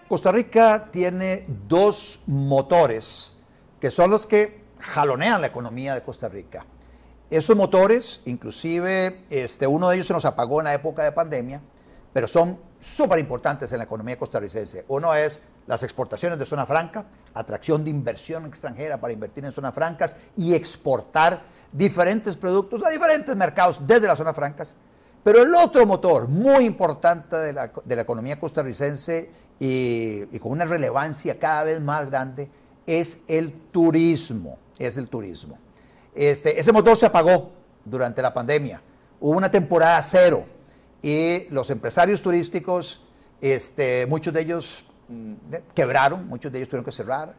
Costa Rica tiene dos motores que son los que jalonean la economía de Costa Rica. Esos motores, inclusive uno de ellos se nos apagó en la época de pandemia, pero son súper importantes en la economía costarricense. Uno es las exportaciones de zona franca, atracción de inversión extranjera para invertir en zonas francas y exportar diferentes productos a diferentes mercados desde las zonas francas. Pero el otro motor muy importante de la economía costarricense y con una relevancia cada vez más grande es el turismo. Ese motor se apagó durante la pandemia. Hubo una temporada cero y los empresarios turísticos, muchos de ellos quebraron, muchos de ellos tuvieron que cerrar.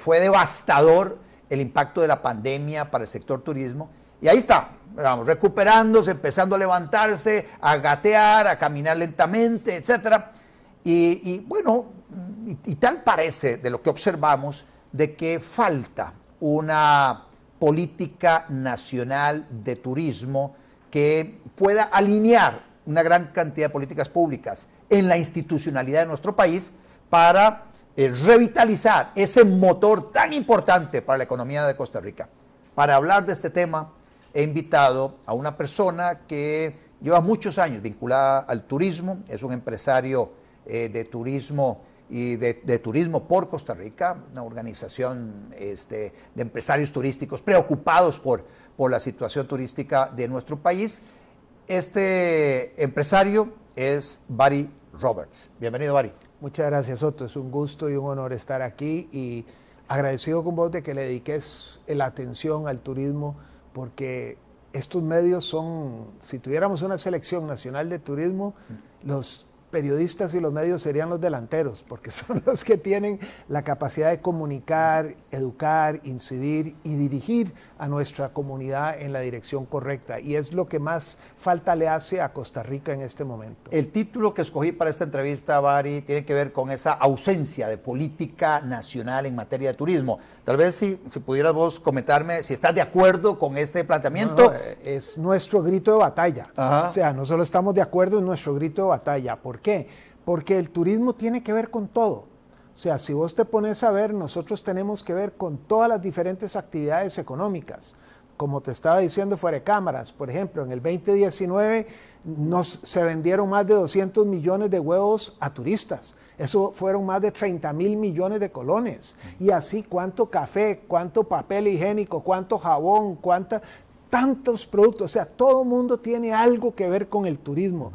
Fue devastador el impacto de la pandemia para el sector turismo. Y ahí está, vamos, recuperándose, empezando a levantarse, a gatear, a caminar lentamente, etc. Y tal parece, de lo que observamos, de que falta una política nacional de turismo que pueda alinear una gran cantidad de políticas públicas en la institucionalidad de nuestro país para revitalizar ese motor tan importante para la economía de Costa Rica. Para hablar de este tema, he invitado a una persona que lleva muchos años vinculada al turismo, es un empresario de turismo y de turismo por Costa Rica, una organización de empresarios turísticos preocupados por la situación turística de nuestro país. Este empresario es Barry Roberts. Bienvenido, Barry. Muchas gracias, Otto. Es un gusto y un honor estar aquí y agradecido con vos de que le dediques la atención al turismo, porque estos medios son, si tuviéramos una selección nacional de turismo, los periodistas y los medios serían los delanteros, porque son los que tienen la capacidad de comunicar, educar, incidir y dirigir a nuestra comunidad en la dirección correcta. Y es lo que más falta le hace a Costa Rica en este momento. El título que escogí para esta entrevista, Barry, tiene que ver con esa ausencia de política nacional en materia de turismo. Tal vez si pudieras vos comentarme si estás de acuerdo con este planteamiento. No, es nuestro grito de batalla. Ajá. O sea, no solo estamos de acuerdo, en nuestro grito de batalla. ¿Por qué? Porque el turismo tiene que ver con todo. O sea, si vos te pones a ver, nosotros tenemos que ver con todas las diferentes actividades económicas. Como te estaba diciendo fuera de cámaras, por ejemplo, en el 2019 se vendieron más de 200 millones de huevos a turistas. Eso fueron más de 30.000 millones de colones. Y así, cuánto café, cuánto papel higiénico, cuánto jabón, tantos productos. O sea, todo el mundo tiene algo que ver con el turismo.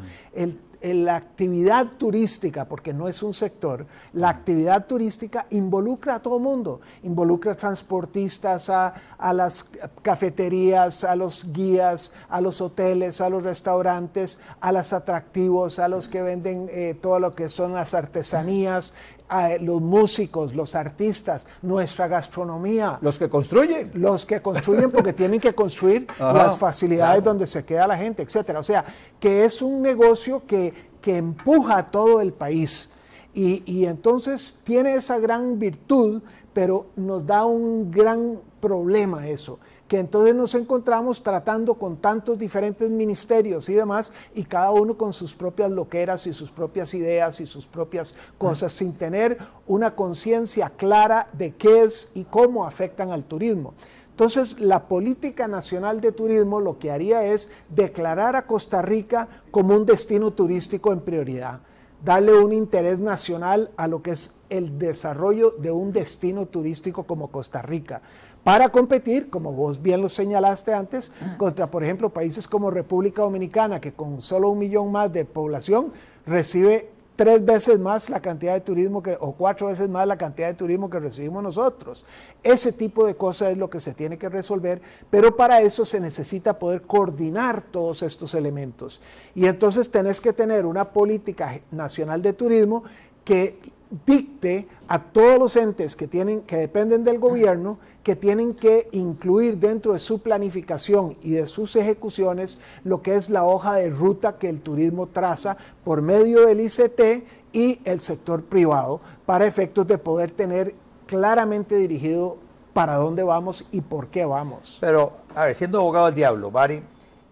La actividad turística, porque no es un sector, la actividad turística involucra a todo el mundo, involucra a transportistas, a las cafeterías, a los guías, a los hoteles, a los restaurantes, a los atractivos, a los que venden todo lo que son las artesanías, a los músicos, los artistas, nuestra gastronomía. Los que construyen. Los que construyen porque tienen que construir las facilidades donde se queda la gente, etcétera. O sea, que es un negocio que empuja a todo el país. Y entonces tiene esa gran virtud, pero nos da un gran problema eso, que entonces nos encontramos tratando con tantos diferentes ministerios y demás, y cada uno con sus propias loqueras y sus propias ideas y sus propias cosas, sin tener una conciencia clara de qué es y cómo afectan al turismo. Entonces, la política nacional de turismo lo que haría es declarar a Costa Rica como un destino turístico en prioridad, darle un interés nacional a lo que es el desarrollo de un destino turístico como Costa Rica, para competir, como vos bien lo señalaste antes, contra, por ejemplo, países como República Dominicana, que con solo 1 millón más de población recibe 3 veces más la cantidad de turismo o 4 veces más la cantidad de turismo que recibimos nosotros. Ese tipo de cosas es lo que se tiene que resolver, pero para eso se necesita poder coordinar todos estos elementos. Y entonces tenés que tener una política nacional de turismo que dicte a todos los entes que dependen del gobierno, que tienen que incluir dentro de su planificación y de sus ejecuciones lo que es la hoja de ruta que el turismo traza por medio del ICT y el sector privado, para efectos de poder tener claramente dirigido para dónde vamos y por qué vamos. Pero, a ver, siendo abogado del diablo, Barry,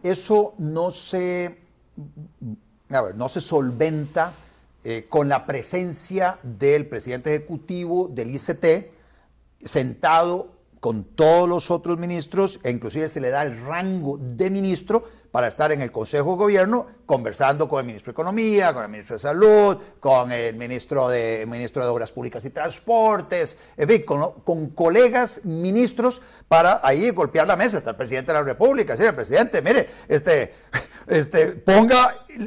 eso no se solventa con la presencia del presidente ejecutivo del ICT, sentado con todos los otros ministros, e inclusive se le da el rango de ministro para estar en el Consejo de Gobierno conversando con el ministro de Economía, con el ministro de Salud, con el ministro de Obras Públicas y Transportes, en fin, con colegas ministros para ahí golpear la mesa. Está el presidente de la República, sí, el presidente, mire,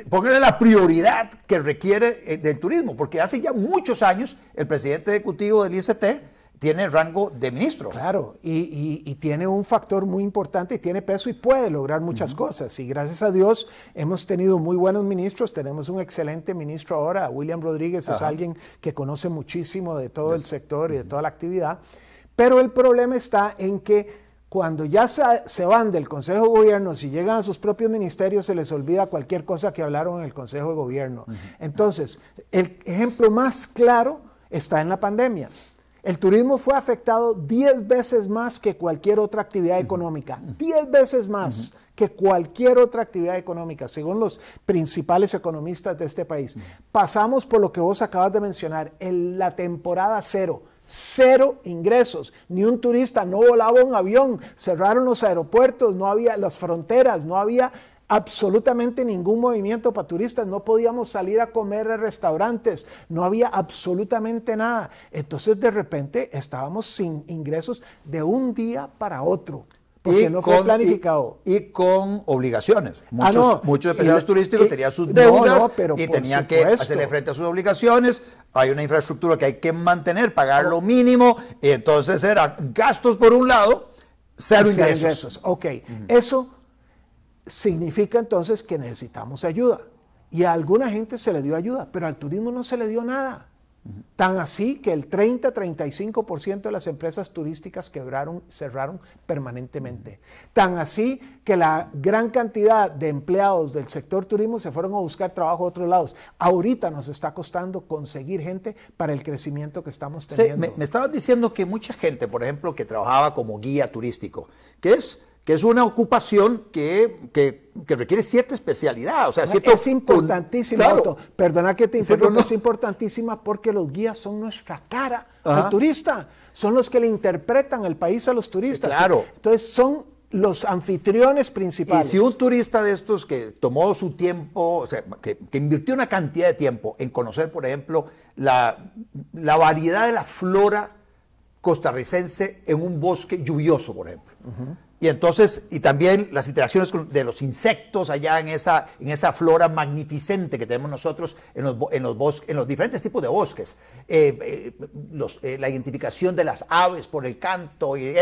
póngale la prioridad que requiere del turismo, porque hace ya muchos años el presidente ejecutivo del ICT tiene rango de ministro. Claro, y tiene un factor muy importante y tiene peso y puede lograr muchas cosas. Y gracias a Dios hemos tenido muy buenos ministros. Tenemos un excelente ministro ahora, William Rodríguez, es alguien que conoce muchísimo de todo el sector y de toda la actividad. Pero el problema está en que cuando ya se van del Consejo de Gobierno, si llegan a sus propios ministerios, se les olvida cualquier cosa que hablaron en el Consejo de Gobierno. Entonces, el ejemplo más claro está en la pandemia. El turismo fue afectado 10 veces más que cualquier otra actividad económica. 10 veces más que cualquier otra actividad económica, según los principales economistas de este país. Pasamos por lo que vos acabas de mencionar, en la temporada cero. Cero ingresos, ni un turista, no volaba un avión, cerraron los aeropuertos, no había las fronteras, no había absolutamente ningún movimiento para turistas, no podíamos salir a comer a restaurantes, no había absolutamente nada. Entonces de repente estábamos sin ingresos de un día para otro, porque no fue planificado. Y con obligaciones. Muchos empresarios turísticos tenían sus deudas y tenían que hacerle frente a sus obligaciones. Hay una infraestructura que hay que mantener, pagar lo mínimo, y entonces eran gastos por un lado, cero ingresos. Ok, eso significa entonces que necesitamos ayuda. Y a alguna gente se le dio ayuda, pero al turismo no se le dio nada. Tan así que el 30-35% de las empresas turísticas cerraron permanentemente. Tan así que la gran cantidad de empleados del sector turismo se fueron a buscar trabajo a otros lados. Ahorita nos está costando conseguir gente para el crecimiento que estamos teniendo. Sí, me estabas diciendo que mucha gente, por ejemplo, que trabajaba como guía turístico, que es una ocupación que requiere cierta especialidad. O sea, es importantísima, claro. Perdona que te interrumpa, es importantísima porque los guías son nuestra cara al turista. Son los que le interpretan el país a los turistas. Claro. Entonces son los anfitriones principales. Y si un turista de estos que tomó su tiempo, o sea, que invirtió una cantidad de tiempo en conocer, por ejemplo, la variedad de la flora costarricense en un bosque lluvioso, por ejemplo. Y entonces, y también las interacciones de los insectos allá en esa flora magnificente que tenemos nosotros en los diferentes tipos de bosques. La identificación de las aves por el canto y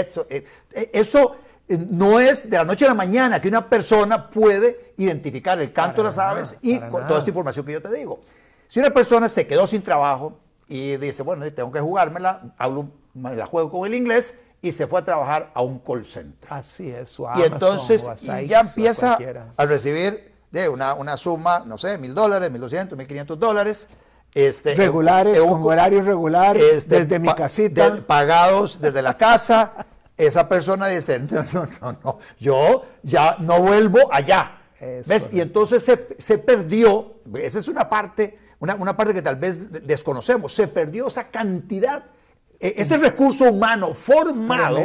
eso no es de la noche a la mañana que una persona puede identificar el canto de las aves y con toda esta información que yo te digo. Si una persona se quedó sin trabajo y dice, bueno, tengo que jugármela, me la juego con el inglés, y se fue a trabajar a un call center. Así es. Y entonces ya empieza a recibir una suma, no sé, $1,000, $1,200, $1,500. Regulares, con horario regular, desde mi casita. Pagados desde la casa. Esa persona dice, no, yo ya no vuelvo allá. ¿Ves? Y entonces se perdió, esa es una parte que tal vez desconocemos, se perdió esa cantidad, ese recurso humano formado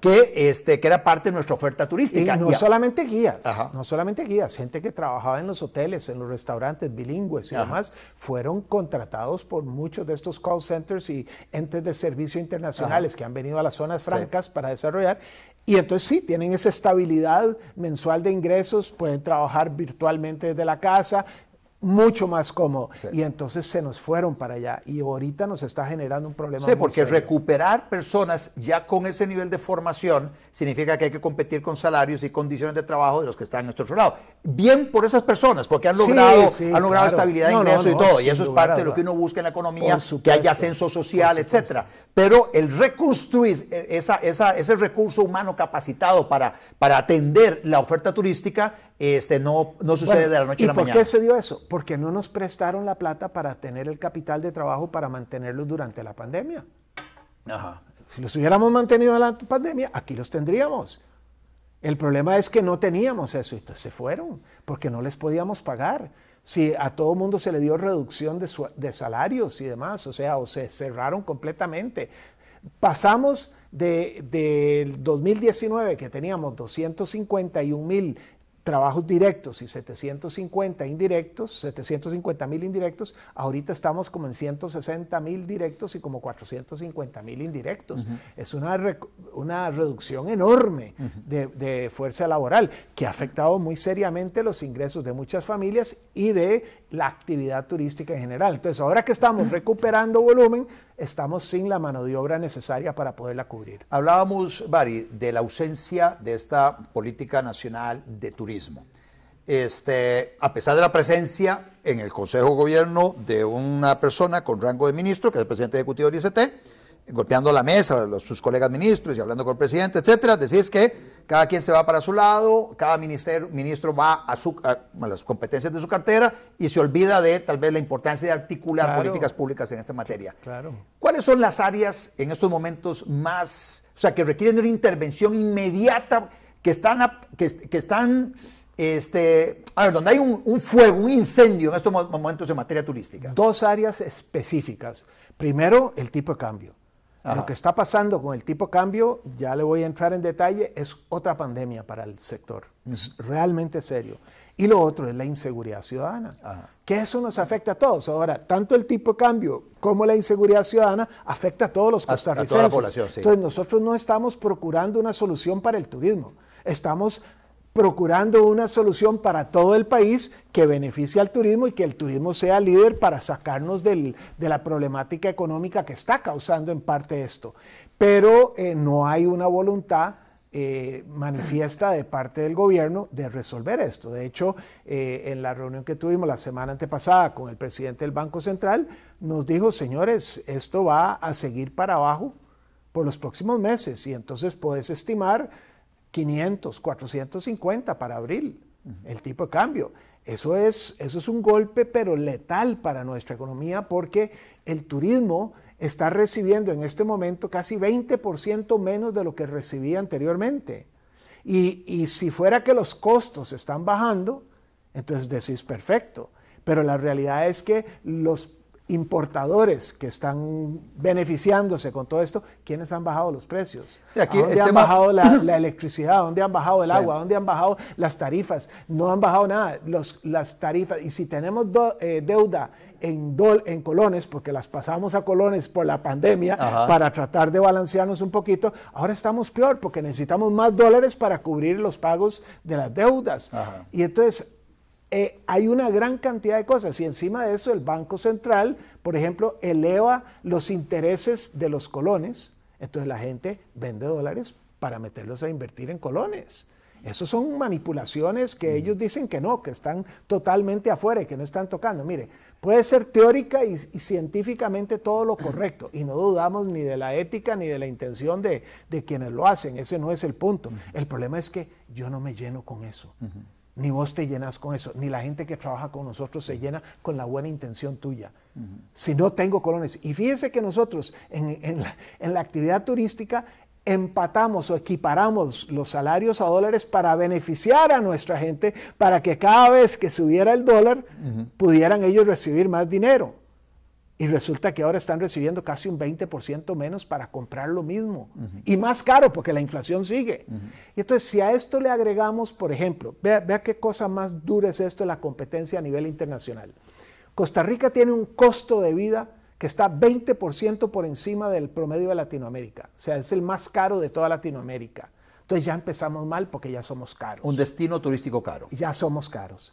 que era parte de nuestra oferta turística. Y no solamente guías, gente que trabajaba en los hoteles, en los restaurantes bilingües y demás, fueron contratados por muchos de estos call centers y entes de servicio internacionales que han venido a las zonas francas para desarrollar. Y entonces sí, tienen esa estabilidad mensual de ingresos, pueden trabajar virtualmente desde la casa, mucho más cómodo. Y entonces se nos fueron para allá y ahorita nos está generando un problema. Sí, porque recuperar personas ya con ese nivel de formación significa que hay que competir con salarios y condiciones de trabajo de los que están a nuestro lado. Bien por esas personas, porque han logrado estabilidad de ingresos y todo, y eso es parte de lo que uno busca en la economía, que haya ascenso social, etcétera. Pero el reconstruir ese recurso humano capacitado para atender la oferta turística no sucede de la noche a la mañana. ¿Y por qué se dio eso? Porque no nos prestaron la plata para tener el capital de trabajo para mantenerlos durante la pandemia. Si los hubiéramos mantenido en la pandemia, aquí los tendríamos. El problema es que no teníamos eso, y entonces se fueron, porque no les podíamos pagar. Si a todo mundo se le dio reducción de salarios y demás, o sea, o se cerraron completamente. Pasamos del 2019, que teníamos 251,000 trabajos directos y 750,000 indirectos, ahorita estamos como en 160,000 directos y como 450,000 indirectos. Es una reducción enorme de fuerza laboral que ha afectado muy seriamente los ingresos de muchas familias y de la actividad turística en general. Entonces, ahora que estamos recuperando volumen, estamos sin la mano de obra necesaria para poderla cubrir. Hablábamos, Bari, de la ausencia de esta política nacional de turismo. A pesar de la presencia en el Consejo de Gobierno de una persona con rango de ministro, que es el presidente ejecutivo del ICT, golpeando la mesa, sus colegas ministros y hablando con el presidente, etcétera, decís que cada quien se va para su lado, cada ministro va a las competencias de su cartera y se olvida de tal vez la importancia de articular políticas públicas en esta materia. Claro. ¿Cuáles son las áreas en estos momentos más, o sea, que requieren de una intervención inmediata, donde hay un fuego, un incendio en estos momentos en materia turística? Dos áreas específicas. Primero, el tipo de cambio. Ajá. Lo que está pasando con el tipo de cambio, ya le voy a entrar en detalle, es otra pandemia para el sector. Es realmente serio. Y lo otro es la inseguridad ciudadana, que eso nos afecta a todos. Ahora, tanto el tipo de cambio como la inseguridad ciudadana afecta a todos los costarricenses. A toda la población, sí. Entonces, nosotros no estamos procurando una solución para el turismo. Estamos procurando una solución para todo el país que beneficie al turismo y que el turismo sea líder para sacarnos de la problemática económica que está causando en parte esto. Pero no hay una voluntad manifiesta de parte del gobierno de resolver esto. De hecho, en la reunión que tuvimos la semana antepasada con el presidente del Banco Central, nos dijo, señores, esto va a seguir para abajo por los próximos meses y entonces puedes estimar 500, 450 para abril, el tipo de cambio. Eso es un golpe, pero letal para nuestra economía, porque el turismo está recibiendo en este momento casi 20% menos de lo que recibía anteriormente. Y si fuera que los costos están bajando, entonces decís perfecto. Pero la realidad es que los importadores que están beneficiándose con todo esto, ¿quiénes han bajado los precios? Sí, aquí ¿Dónde han bajado la electricidad? ¿Dónde han bajado el agua? ¿Dónde han bajado las tarifas? No han bajado nada. Las tarifas, y si tenemos deuda en colones, porque las pasamos a colones por la pandemia para tratar de balancearnos un poquito, ahora estamos peor porque necesitamos más dólares para cubrir los pagos de las deudas. Y entonces hay una gran cantidad de cosas y encima de eso el Banco Central, por ejemplo, eleva los intereses de los colones, entonces la gente vende dólares para meterlos a invertir en colones. Esas son manipulaciones que ellos dicen que no, que están totalmente afuera y que no están tocando. Mire, puede ser teórica y científicamente todo lo correcto y no dudamos ni de la ética ni de la intención de quienes lo hacen, ese no es el punto. El problema es que yo no me lleno con eso. Ni vos te llenas con eso, ni la gente que trabaja con nosotros se llena con la buena intención tuya. Si no tengo colones. Y fíjense que nosotros en la actividad turística empatamos o equiparamos los salarios a dólares para beneficiar a nuestra gente, para que cada vez que subiera el dólar pudieran ellos recibir más dinero. Y resulta que ahora están recibiendo casi un 20% menos para comprar lo mismo. Y más caro porque la inflación sigue. Y entonces si a esto le agregamos, por ejemplo, vea qué cosa más dura es esto de la competencia a nivel internacional. Costa Rica tiene un costo de vida que está 20% por encima del promedio de Latinoamérica. O sea, es el más caro de toda Latinoamérica. Entonces ya empezamos mal porque ya somos caros. Un destino turístico caro. Ya somos caros.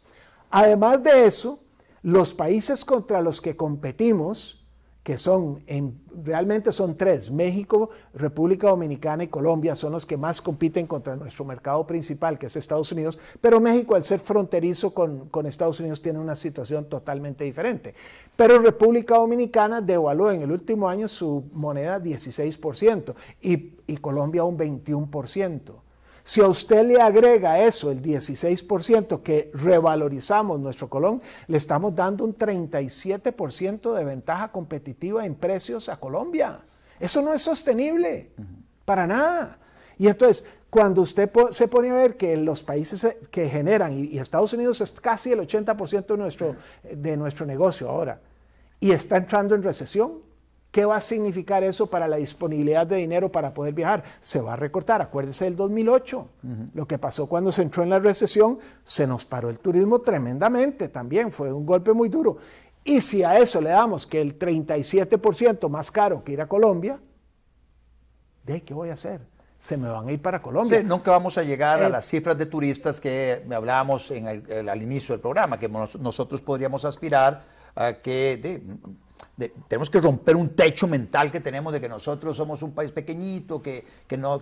Además de eso, los países contra los que competimos, que realmente son tres, México, República Dominicana y Colombia, son los que más compiten contra nuestro mercado principal, que es Estados Unidos, pero México, al ser fronterizo con Estados Unidos, tiene una situación totalmente diferente. Pero República Dominicana devaluó en el último año su moneda 16% y Colombia un 21%. Si a usted le agrega a eso el 16% que revalorizamos nuestro colón, le estamos dando un 37% de ventaja competitiva en precios a Colombia. Eso no es sostenible, para nada. Y entonces, cuando usted se pone a ver que los países que generan, y Estados Unidos es casi el 80% de nuestro negocio ahora, y está entrando en recesión, ¿qué va a significar eso para la disponibilidad de dinero para poder viajar? Se va a recortar. Acuérdese del 2008. Lo que pasó cuando se entró en la recesión, se nos paró el turismo tremendamente también. Fue un golpe muy duro. Y si a eso le damos que el 37% más caro que ir a Colombia, ¿de qué voy a hacer? Se me van a ir para Colombia. Sí, nunca vamos a llegar a las cifras de turistas que hablábamos al inicio del programa, que nosotros podríamos aspirar a que tenemos que romper un techo mental que tenemos de que nosotros somos un país pequeñito, que no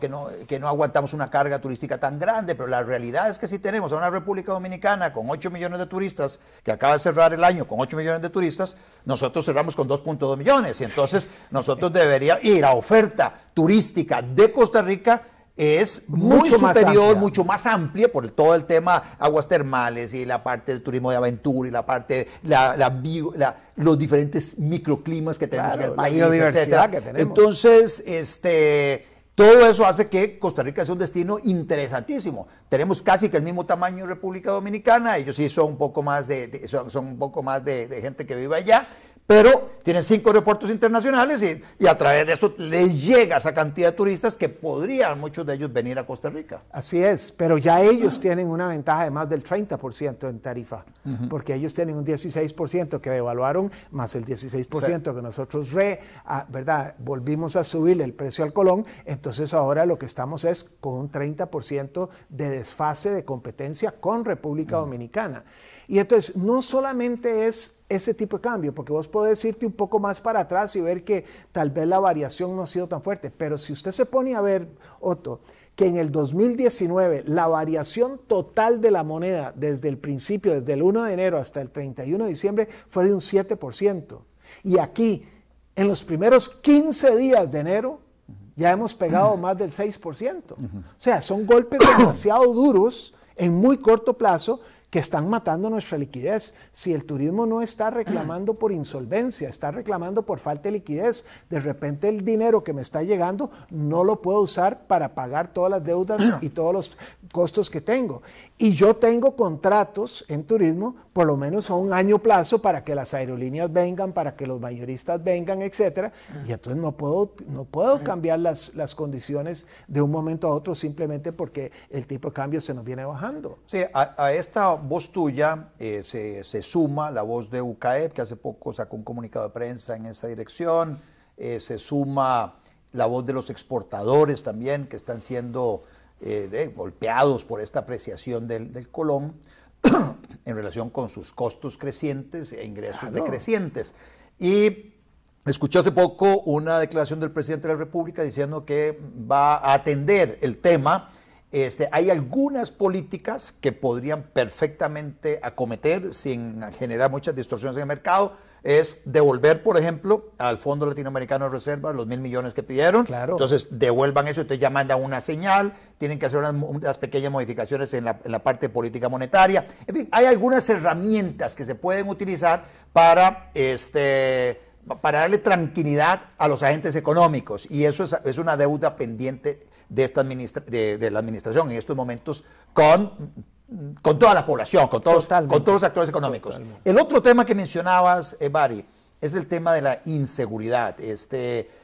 aguantamos una carga turística tan grande, pero la realidad es que si tenemos a una República Dominicana con 8 millones de turistas, que acaba de cerrar el año con 8 millones de turistas, nosotros cerramos con 2.2 millones, y entonces nosotros deberíamos, y la oferta turística de Costa Rica es muy superior, mucho más amplia por todo el tema aguas termales y la parte del turismo de aventura y la parte, los diferentes microclimas que tenemos en el país, la biodiversidad que tenemos. Entonces, todo eso hace que Costa Rica sea un destino interesantísimo. Tenemos casi que el mismo tamaño de República Dominicana, ellos sí son un poco más son un poco más de gente que vive allá, pero tienen 5 aeropuertos internacionales y a través de eso les llega esa cantidad de turistas que podrían muchos de ellos venir a Costa Rica. Así es, pero ya ellos tienen una ventaja de más del 30% en tarifa, porque ellos tienen un 16% que devaluaron, más el 16% que nosotros ¿verdad? Volvimos a subirle el precio al colón, entonces ahora lo que estamos es con un 30% de desfase de competencia con República Dominicana. Y entonces no solamente es ese tipo de cambio, porque vos podés irte un poco más para atrás y ver que tal vez la variación no ha sido tan fuerte, pero si usted se pone a ver, Otto, que en el 2019 la variación total de la moneda desde el principio, desde el 1 de enero hasta el 31 de diciembre, fue de un 7%. Y aquí, en los primeros 15 días de enero, ya hemos pegado más del 6%. O sea, son golpes demasiado duros en muy corto plazo que están matando nuestra liquidez. Si el turismo no está reclamando por insolvencia, está reclamando por falta de liquidez, de repente el dinero que me está llegando no lo puedo usar para pagar todas las deudas y todos los costos que tengo. Y yo tengo contratos en turismo por lo menos a un año plazo para que las aerolíneas vengan, para que los mayoristas vengan, etcétera. Y entonces no puedo cambiar las condiciones de un momento a otro simplemente porque el tipo de cambio se nos viene bajando. Sí, a esta voz tuya se suma la voz de UCAEP, que hace poco sacó un comunicado de prensa en esa dirección, se suma la voz de los exportadores también, que están siendo golpeados por esta apreciación del colón en relación con sus costos crecientes e ingresos decrecientes. Y escuché hace poco una declaración del presidente de la República diciendo que va a atender el tema. Hay algunas políticas que podrían perfectamente acometer sin generar muchas distorsiones en el mercado. Es devolver, por ejemplo, al Fondo Latinoamericano de Reserva los 1.000 millones que pidieron. Claro. Entonces, devuelvan eso, entonces ya mandan una señal, tienen que hacer unas pequeñas modificaciones en la parte de política monetaria. En fin, hay algunas herramientas que se pueden utilizar para darle tranquilidad a los agentes económicos, y eso es una deuda pendiente de la administración en estos momentos con toda la población, con todos los actores económicos. Totalmente. El otro tema que mencionabas, Bari, es el tema de la inseguridad.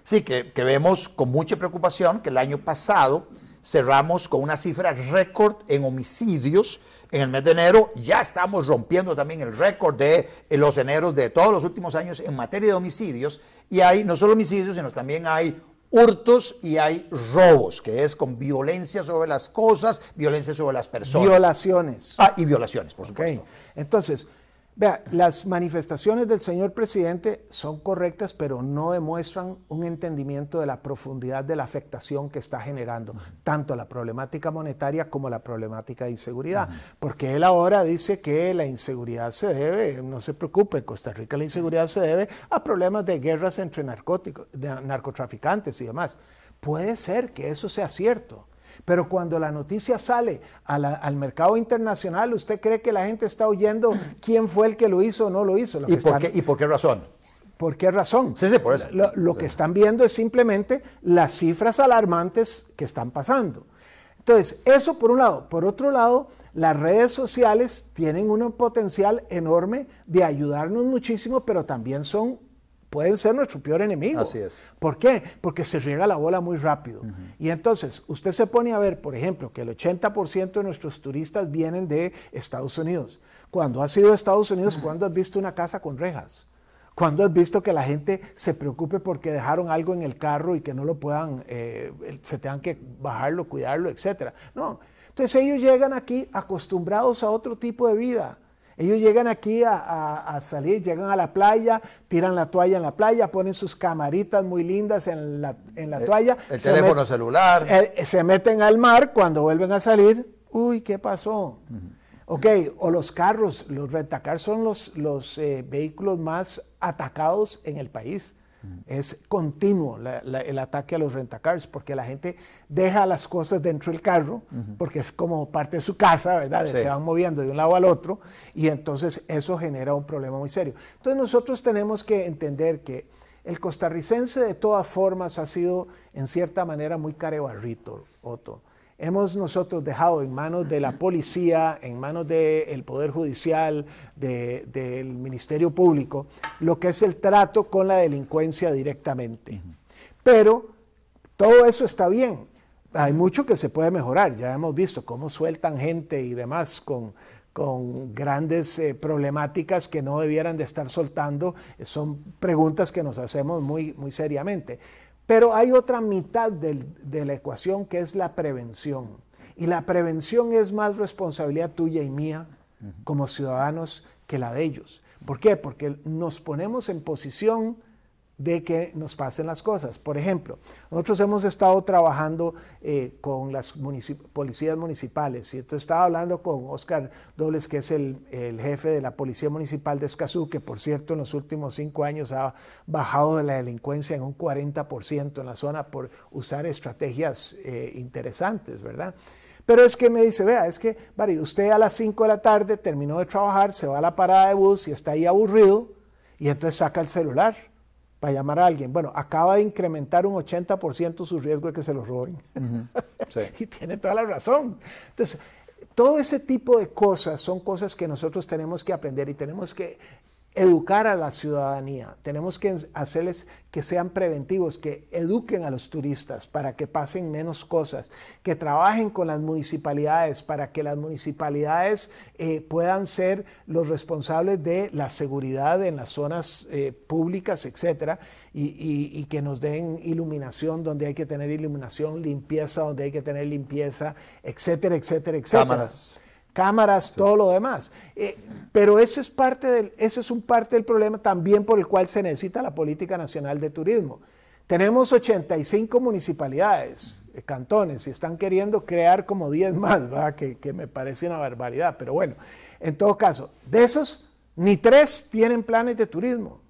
Sí, que vemos con mucha preocupación que el año pasado cerramos con una cifra récord en homicidios. En el mes de enero ya estamos rompiendo también el récord de los eneros de todos los últimos años en materia de homicidios. Y hay no solo homicidios, sino también hay hurtos y hay robos, que es con violencia sobre las cosas, violencia sobre las personas. Violaciones. Y violaciones, por supuesto. Entonces, vea, las manifestaciones del señor presidente son correctas, pero no demuestran un entendimiento de la profundidad de la afectación que está generando, tanto la problemática monetaria como la problemática de inseguridad. Porque él ahora dice que la inseguridad se debe, no se preocupe, en Costa Rica la inseguridad se debe a problemas de guerras entre narcotraficantes y demás. Puede ser que eso sea cierto. Pero cuando la noticia sale al mercado internacional, ¿usted cree que la gente está oyendo quién fue el que lo hizo o no lo hizo? ¿Y por qué razón? ¿Por qué razón? Sí, por eso. Lo que están viendo es simplemente las cifras alarmantes que están pasando. Entonces, eso por un lado. Por otro lado, las redes sociales tienen un potencial enorme de ayudarnos muchísimo, pero también pueden ser nuestro peor enemigo. Así es. ¿Por qué? Porque se riega la bola muy rápido. Y entonces, usted se pone a ver, por ejemplo, que el 80% de nuestros turistas vienen de Estados Unidos. Cuando has ido a Estados Unidos, ¿cuándo has visto una casa con rejas? ¿Cuándo has visto que la gente se preocupe porque dejaron algo en el carro y que no lo puedan, se tengan que bajarlo, cuidarlo, etcétera? No. Entonces ellos llegan aquí acostumbrados a otro tipo de vida. Ellos llegan aquí a salir, llegan a la playa, tiran la toalla en la playa, ponen sus camaritas muy lindas en la toalla. El teléfono celular. Se meten al mar, cuando vuelven a salir, uy, ¿qué pasó? Ok, o los carros, los rentacars son los vehículos más atacados en el país. Es continuo el ataque a los rentacars, porque la gente deja las cosas dentro del carro, porque es como parte de su casa, ¿verdad? Sí. Se van moviendo de un lado al otro, y entonces eso genera un problema muy serio. Entonces nosotros tenemos que entender que el costarricense de todas formas ha sido en cierta manera muy carebarrito, Otto. Hemos nosotros dejado en manos de la policía, en manos del Poder Judicial, del Ministerio Público, lo que es el trato con la delincuencia directamente. Pero todo eso está bien. Hay mucho que se puede mejorar. Ya hemos visto cómo sueltan gente y demás con grandes problemáticas que no debieran de estar soltando. Son preguntas que nos hacemos muy, muy seriamente. Pero hay otra mitad de la ecuación, que es la prevención. Y la prevención es más responsabilidad tuya y mía como ciudadanos que la de ellos. ¿Por qué? Porque nos ponemos en posición de que nos pasen las cosas. Por ejemplo, nosotros hemos estado trabajando con las policías municipales, y entonces estaba hablando con Oscar Dobles, que es el jefe de la Policía Municipal de Escazú, que por cierto en los últimos 5 años ha bajado de la delincuencia en un 40% en la zona por usar estrategias interesantes, ¿verdad? Pero es que me dice, vea, es que, Barry, usted a las 5 de la tarde terminó de trabajar, se va a la parada de bus y está ahí aburrido, y entonces saca el celular para llamar a alguien. Bueno, acaba de incrementar un 80% su riesgo de que se lo roben. Sí. Y tiene toda la razón. Entonces, todo ese tipo de cosas son cosas que nosotros tenemos que aprender y tenemos que educar a la ciudadanía. Tenemos que hacerles que sean preventivos, que eduquen a los turistas para que pasen menos cosas, que trabajen con las municipalidades para que las municipalidades puedan ser los responsables de la seguridad en las zonas públicas, etcétera, y que nos den iluminación donde hay que tener iluminación, limpieza donde hay que tener limpieza, etcétera, etcétera, etcétera. Cámaras, sí. Todo lo demás. Pero ese es un parte del problema también por el cual se necesita la Política Nacional de Turismo. Tenemos 85 municipalidades, cantones, y están queriendo crear como 10 más, ¿verdad? Que me parece una barbaridad, pero bueno, en todo caso, de esos, ni 3 tienen planes de turismo.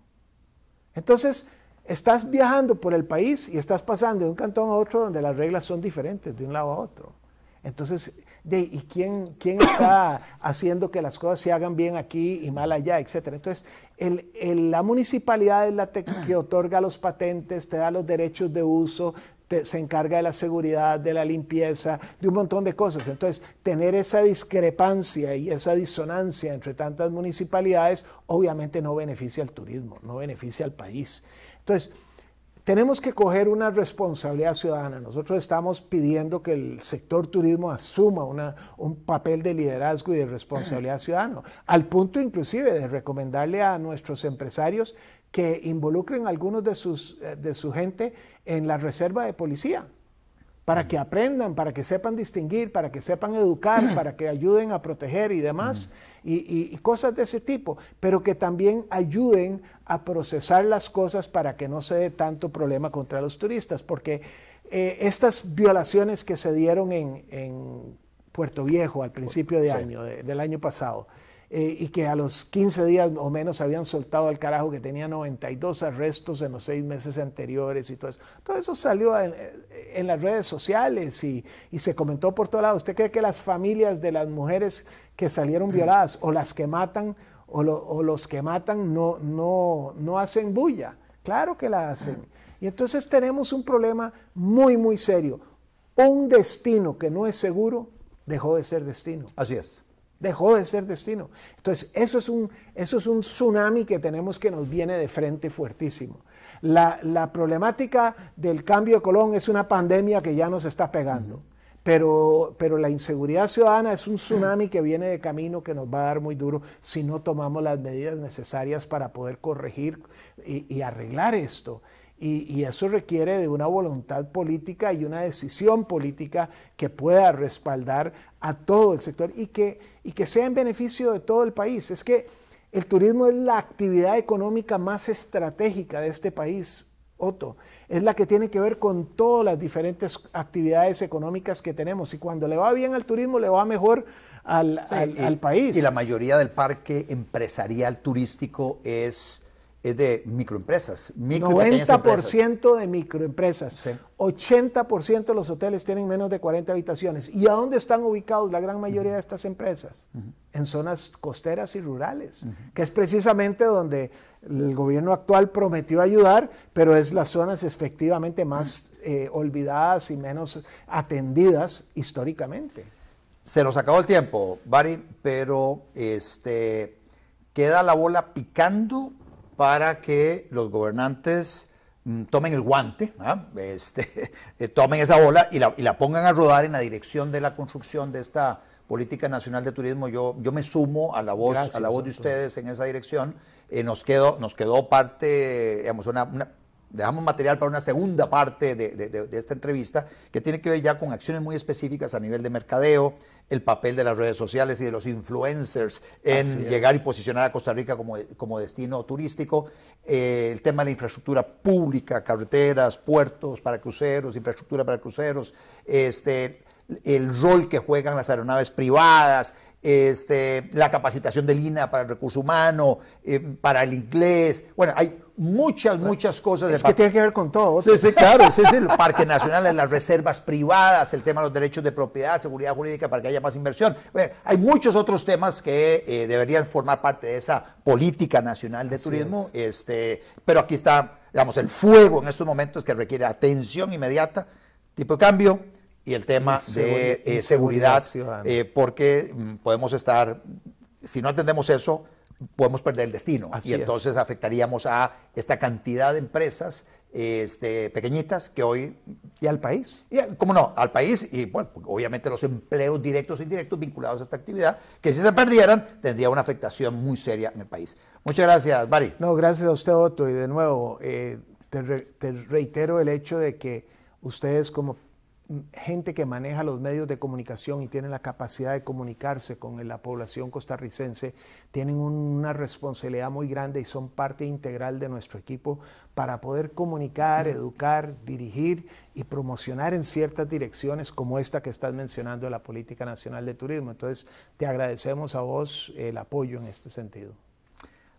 Entonces, estás viajando por el país y estás pasando de un cantón a otro donde las reglas son diferentes de un lado a otro. Entonces, ¿y quién está haciendo que las cosas se hagan bien aquí y mal allá, etcétera? Entonces, la municipalidad es la que otorga los patentes, te da los derechos de uso, se encarga de la seguridad, de la limpieza, de un montón de cosas. Entonces, tener esa discrepancia y esa disonancia entre tantas municipalidades, obviamente no beneficia al turismo, no beneficia al país. Entonces, tenemos que coger una responsabilidad ciudadana. Nosotros estamos pidiendo que el sector turismo asuma un papel de liderazgo y de responsabilidad ciudadana, al punto inclusive de recomendarle a nuestros empresarios que involucren a algunos de su gente en la reserva de policía, para que aprendan, para que sepan distinguir, para que sepan educar, para que ayuden a proteger y demás, y cosas de ese tipo, pero que también ayuden a procesar las cosas para que no se dé tanto problema contra los turistas, porque estas violaciones que se dieron en Puerto Viejo al principio de año, del año pasado, y que a los 15 días o menos habían soltado al carajo, que tenía 92 arrestos en los 6 meses anteriores y todo eso. Todo eso salió en las redes sociales y se comentó por todos lados. ¿Usted cree que las familias de las mujeres que salieron violadas o las que matan o los que matan no hacen bulla. Claro que la hacen. Y entonces tenemos un problema muy, muy serio. Un destino que no es seguro dejó de ser destino. Así es. Dejó de ser destino. Entonces, eso es un tsunami que tenemos que nos viene de frente fuertísimo. La problemática del cambio de Colón es una pandemia que ya nos está pegando, pero la inseguridad ciudadana es un tsunami que viene de camino que nos va a dar muy duro si no tomamos las medidas necesarias para poder corregir y arreglar esto. Y eso requiere de una voluntad política y una decisión política que pueda respaldar a todo el sector y que sea en beneficio de todo el país. Es que el turismo es la actividad económica más estratégica de este país, Otto. Es la que tiene que ver con todas las diferentes actividades económicas que tenemos. Y cuando le va bien al turismo, le va mejor al país. Y la mayoría del parque empresarial turístico es de microempresas. 90% de microempresas. Sí. 80% de los hoteles tienen menos de 40 habitaciones. ¿Y a dónde están ubicados la gran mayoría de estas empresas? En zonas costeras y rurales, que es precisamente donde el gobierno actual prometió ayudar, pero es las zonas efectivamente más olvidadas y menos atendidas históricamente. Se nos acabó el tiempo, Bari, pero queda la bola picando para que los gobernantes tomen el guante, tomen esa bola y la pongan a rodar en la dirección de la construcción de esta política nacional de turismo. Yo me sumo a la voz, Gracias, de ustedes en esa dirección. Nos quedó parte, digamos, dejamos material para una segunda parte de esta entrevista que tiene que ver ya con acciones muy específicas a nivel de mercadeo, el papel de las redes sociales y de los influencers en llegar y posicionar a Costa Rica como destino turístico, el tema de la infraestructura pública, carreteras, puertos para cruceros, infraestructura para cruceros, el rol que juegan las aeronaves privadas, la capacitación del INAH para el recurso humano, para el inglés. Bueno, hay muchas cosas. Es que tiene que ver con todo. Sí, claro, el Parque Nacional, las reservas privadas, el tema de los derechos de propiedad, seguridad jurídica para que haya más inversión. Bueno, hay muchos otros temas que deberían formar parte de esa política nacional de turismo. Pero aquí está, digamos, el fuego en estos momentos que requiere atención inmediata, tipo de cambio, y el tema de seguridad, porque podemos estar, si no atendemos eso, podemos perder el destino. Y entonces afectaríamos a esta cantidad de empresas pequeñitas que hoy... Y al país. ¿Cómo no? Al país y, bueno, obviamente los empleos directos e indirectos vinculados a esta actividad, que si se perdieran, tendría una afectación muy seria en el país. Muchas gracias, Bari. No, gracias a usted, Otto. Y de nuevo, te reitero el hecho de que ustedes como gente que maneja los medios de comunicación y tienen la capacidad de comunicarse con la población costarricense, tienen una responsabilidad muy grande y son parte integral de nuestro equipo para poder comunicar, educar, dirigir y promocionar en ciertas direcciones como esta que estás mencionando de la Política Nacional de Turismo. Entonces, te agradecemos a vos el apoyo en este sentido.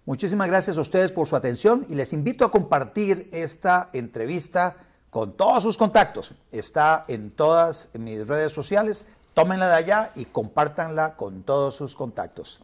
Muchísimas gracias a ustedes por su atención y les invito a compartir esta entrevista con todos sus contactos. Está en todas mis redes sociales. Tómenla de allá y compártanla con todos sus contactos.